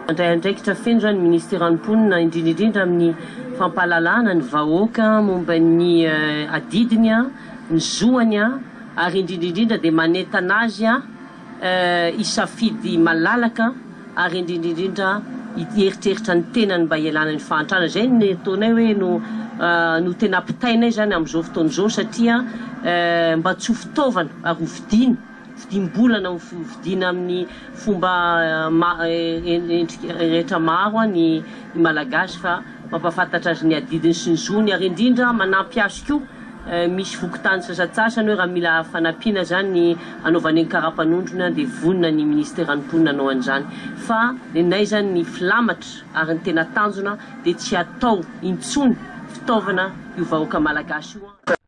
Ndraiky trafendra ny ministera mponina indrindrindrindra amin'ny fampalalana ny vahoaka momba ny adidiny ny zoany ary indrindrindrindra dia manentana azy isafidy malalaka ary indrindrindrindra hieritreritra ny tenany mba hialana ny fahantrana zay ny ataonay hoe no tena ampitainay zany amin'izao fotoan'izao satria mba tsy ho fitaovana ary ho vidim-bolana vidiana amin'ny fomba rehetra maro ny malagasy fa mampafantatra azy ny adidiny sy ny zony ary indrindra manampy azy koa misy vokotany sasatsasany hoe raha mila fanampiana zany ny anaovany ny karapanondrona dia vonina ny ministera ny mponina anao an'izany fa nenay zany ny filamatra ary ny tena tanjona dia tsy atao intsony fitaovana io vahoaka malagasy io